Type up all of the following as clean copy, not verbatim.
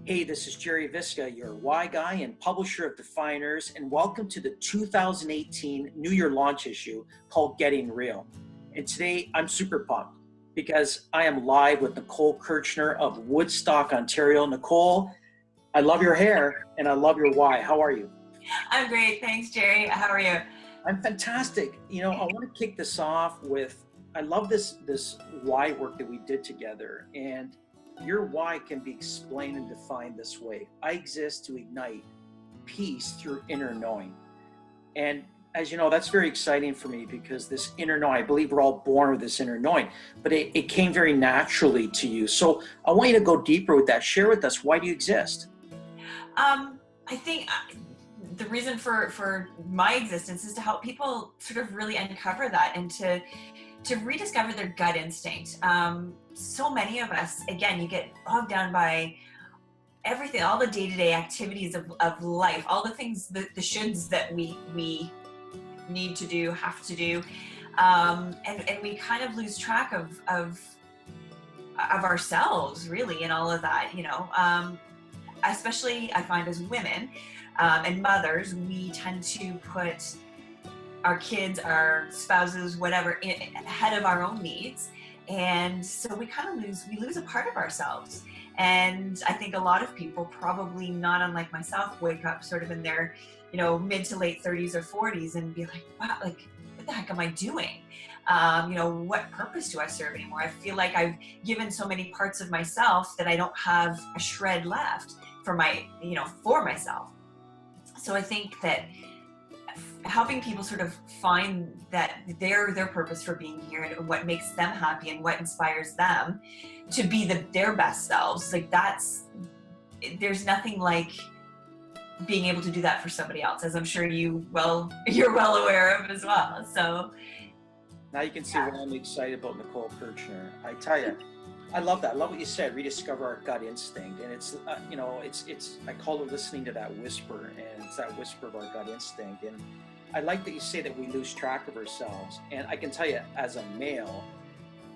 Hey, this is Gerry Visca, your why guy and publisher of Defyeneurs, and welcome to the 2018 New Year launch issue called Getting Real. And today I'm super pumped because I am live with Nicole Kirchner of Woodstock, Ontario. Nicole, I love your hair and I love your why. How are you? I'm great. Thanks, Gerry. How are you? I'm fantastic. You know, I want to kick this off with, I love this why work that we did together, and your why can be explained and defined this way. I exist to ignite peace through inner knowing. And as you know, that's very exciting for me because this inner knowing, I believe we're all born with this inner knowing, but it came very naturally to you. So I want you to go deeper with that. Share with us, why do you exist? I think the reason for my existence is to help people sort of really uncover that and to rediscover their gut instinct. So many of us, again, you get bogged down by everything, all the day-to-day activities of life, all the things, the shoulds that we need to do, have to do, and we kind of lose track of ourselves, really, and all of that, you know. Especially I find as women and mothers, we tend to put our kids, our spouses, whatever, ahead of our own needs. And so we kind of lose a part of ourselves. And I think a lot of people, probably not unlike myself, wake up sort of in their, mid to late 30s or 40s and be like, wow, like, what the heck am I doing? What purpose do I serve anymore? I feel like I've given so many parts of myself that I don't have a shred left for myself. So I think that helping people sort of find that their purpose for being here and what makes them happy and what inspires them to be their best selves, like there's nothing like being able to do that for somebody else, as I'm sure you're well aware of as well. So now you can see why I'm excited about Nicole Kirchner. I tell you, I love that. I love what you said, rediscover our gut instinct. And it's, I call it listening to that whisper, and it's that whisper of our gut instinct. And I like that you say that we lose track of ourselves. And I can tell you, as a male,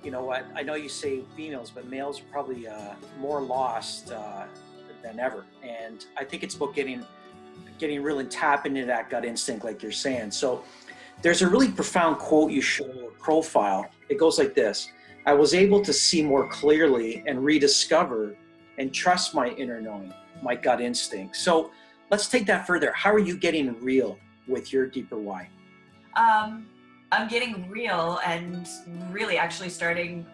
you know what, I know you say females, but males are probably more lost than ever. And I think it's about getting real and tapping into that gut instinct, like you're saying. So there's a really profound quote you show in your profile. It goes like this: I was able to see more clearly and rediscover and trust my inner knowing, my gut instinct. So let's take that further. How are you getting real with your deeper why? I'm getting real, and really actually starting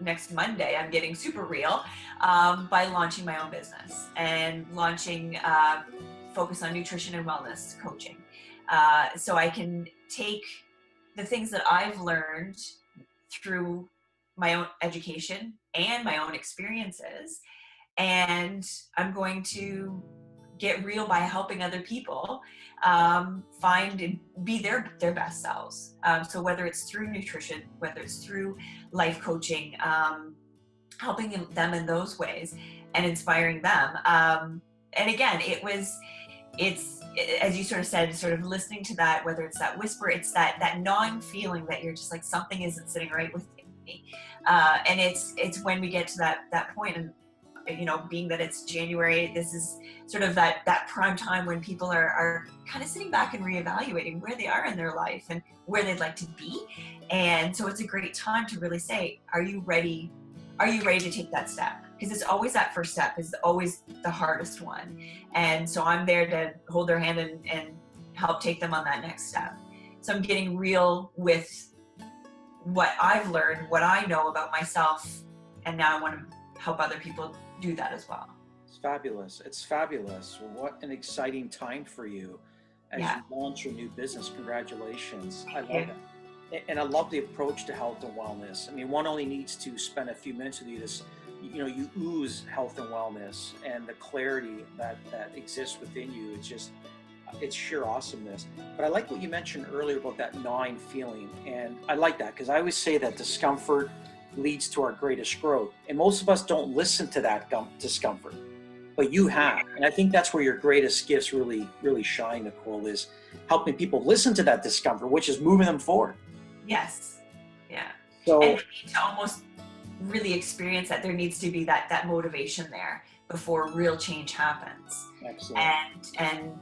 next Monday, I'm getting super real by launching my own business and launching focus on nutrition and wellness coaching. So I can take the things that I've learned through my own education and my own experiences, and I'm going to get real by helping other people find and be their best selves. So whether it's through nutrition, whether it's through life coaching, helping them in those ways and inspiring them. And again, it's as you sort of said, sort of listening to that, whether it's that whisper, it's that gnawing feeling that you're just like, something isn't sitting right with me. And it's when we get to that point, and being that it's January, this is sort of that prime time when people are kind of sitting back and reevaluating where they are in their life and where they'd like to be. And so it's a great time to really say, are you ready? Are you ready to take that step? Because it's always that first step is always the hardest one. And so I'm there to hold their hand and help take them on that next step. So I'm getting real with what I've learned, what I know about myself, and now I want to help other people do that as well. It's fabulous. It's fabulous. What an exciting time for you as you launch your new business. Congratulations. I love it. And I love the approach to health and wellness. I mean, one only needs to spend a few minutes with you. You ooze health and wellness, and the clarity that exists within you. It's sheer awesomeness. But I like what you mentioned earlier about that gnawing feeling. And I like that because I always say that discomfort leads to our greatest growth. And most of us don't listen to that discomfort, but you have. And I think that's where your greatest gifts really, really shine, Nicole, is helping people listen to that discomfort, which is moving them forward. Yes. Yeah. So, and they need to almost really experience that there needs to be that motivation there before real change happens. Excellent. And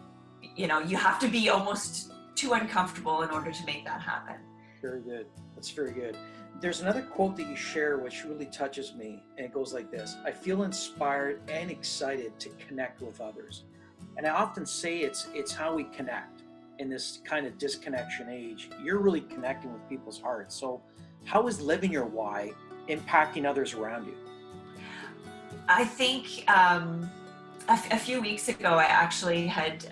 you know, you have to be almost too uncomfortable in order to make that happen. Very good. That's very good. There's another quote that you share which really touches me, and it goes like this: I feel inspired and excited to connect with others. And I often say it's how we connect in this kind of disconnection age. You're really connecting with people's hearts. So how is living your why impacting others around you? I think a few weeks ago, I actually had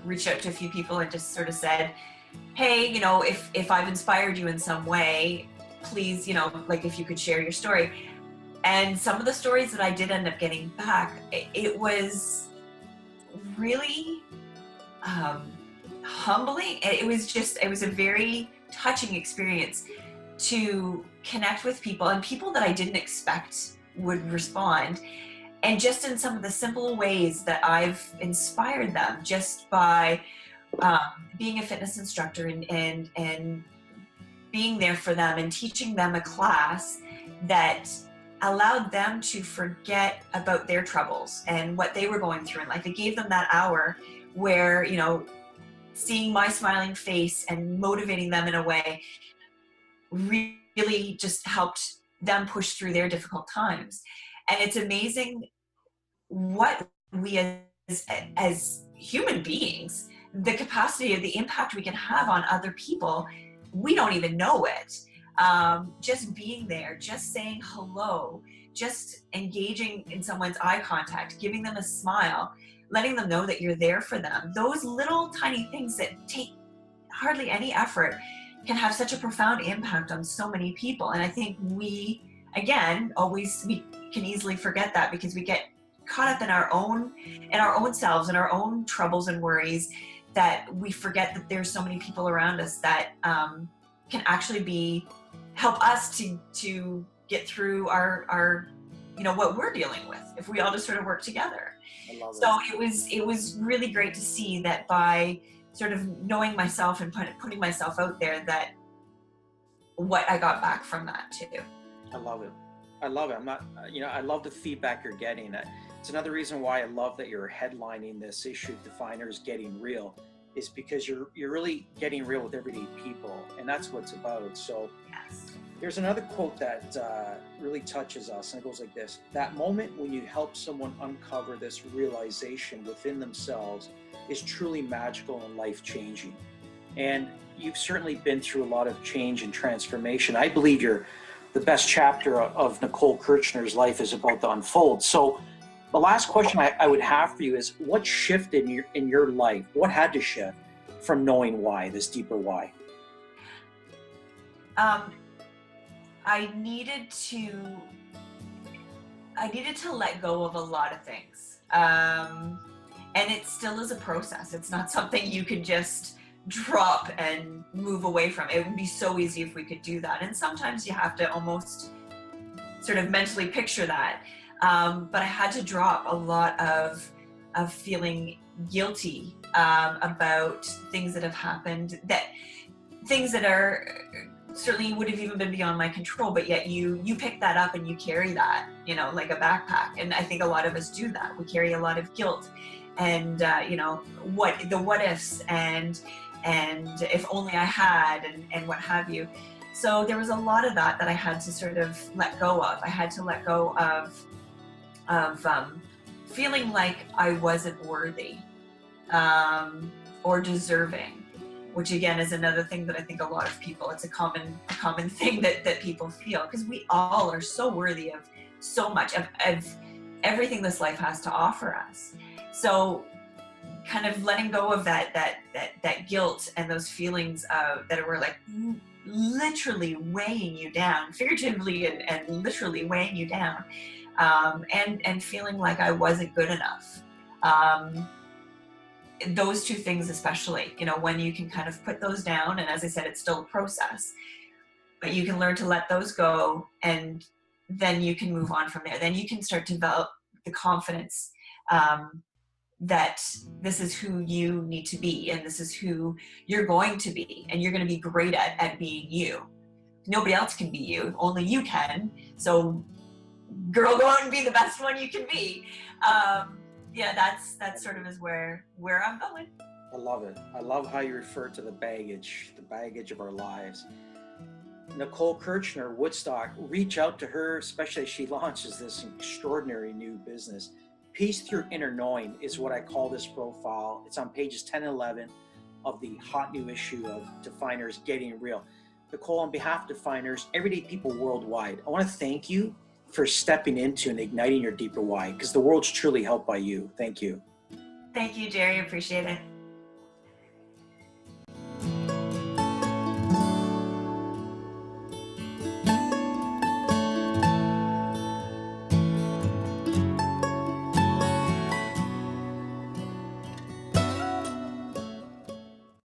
reached out to a few people and just sort of said, hey, you know, if I've inspired you in some way, please, you know, like if you could share your story. And some of the stories that I did end up getting back, it was really humbling. It was a very touching experience to connect with people, and people that I didn't expect would respond. And just in some of the simple ways that I've inspired them, just by being a fitness instructor and being there for them and teaching them a class that allowed them to forget about their troubles and what they were going through in life. It gave them that hour where, you know, seeing my smiling face and motivating them in a way really just helped them push through their difficult times. And it's amazing what we as human beings, the capacity of the impact we can have on other people. We don't even know it. Just being there, just saying hello, just engaging in someone's eye contact, giving them a smile, letting them know that you're there for them. Those little tiny things that take hardly any effort can have such a profound impact on so many people. And I think we can easily forget that because we get caught up in our own selves and our own troubles and worries, that we forget that there's so many people around us that can actually help us to get through our you know, what we're dealing with, if we all just sort of work together. I love So it. it was really great to see that by sort of knowing myself and putting myself out there, that what I got back from that too. I love it. I love it. I'm not, you know, I love the feedback you're getting. It's another reason why I love that you're headlining this issue, Defyeneurs Getting Real, is because you're really getting real with everyday people, and that's what it's about. So Yes. there's another quote that really touches us, and it goes like this: that moment when you help someone uncover this realization within themselves is truly magical and life-changing. And you've certainly been through a lot of change and transformation. I believe the best chapter of Nicole Kirchner's life is about to unfold. So the last question I would have for you is, what shifted in your life? What had to shift from knowing why, this deeper why? I needed to let go of a lot of things. And it still is a process. It's not something you can just drop and move away from. It would be so easy if we could do that. And sometimes you have to almost sort of mentally picture that. But I had to drop a lot of feeling guilty about things that have happened, things that are certainly would have even been beyond my control, but yet you pick that up and you carry that, you know, like a backpack. And I think a lot of us do that. We carry a lot of guilt and you know, what ifs and if only I had and what have you. So there was a lot of that I had to sort of let go of. I had to let go of feeling like I wasn't worthy or deserving, which again is another thing that I think a lot of people, it's a common thing that people feel, because we all are so worthy of so much of everything this life has to offer us. So kind of letting go of that guilt and those feelings that were like literally weighing you down, figuratively and literally weighing you down, and feeling like I wasn't good enough. Those two things especially, you know, when you can kind of put those down, and as I said, it's still a process, but you can learn to let those go, and then you can move on from there. Then you can start to develop the confidence that this is who you need to be, and this is who you're going to be, and you're going to be great at being you. Nobody else can be you, only you can. So girl, go out and be the best one you can be. Yeah, that's sort of is where I'm going. I love it. I love how you refer to the baggage of our lives. Nicole Kirchner, Woodstock, reach out to her, especially as she launches this extraordinary new business. Peace Through Inner Knowing is what I call this profile. It's on pages 10 and 11 of the hot new issue of Defyeneurs Getting Real. Nicole, on behalf of Defyeneurs, everyday people worldwide, I want to thank you for stepping into and igniting your deeper why, because the world's truly helped by you. Thank you. Thank you, Gerry. Appreciate it.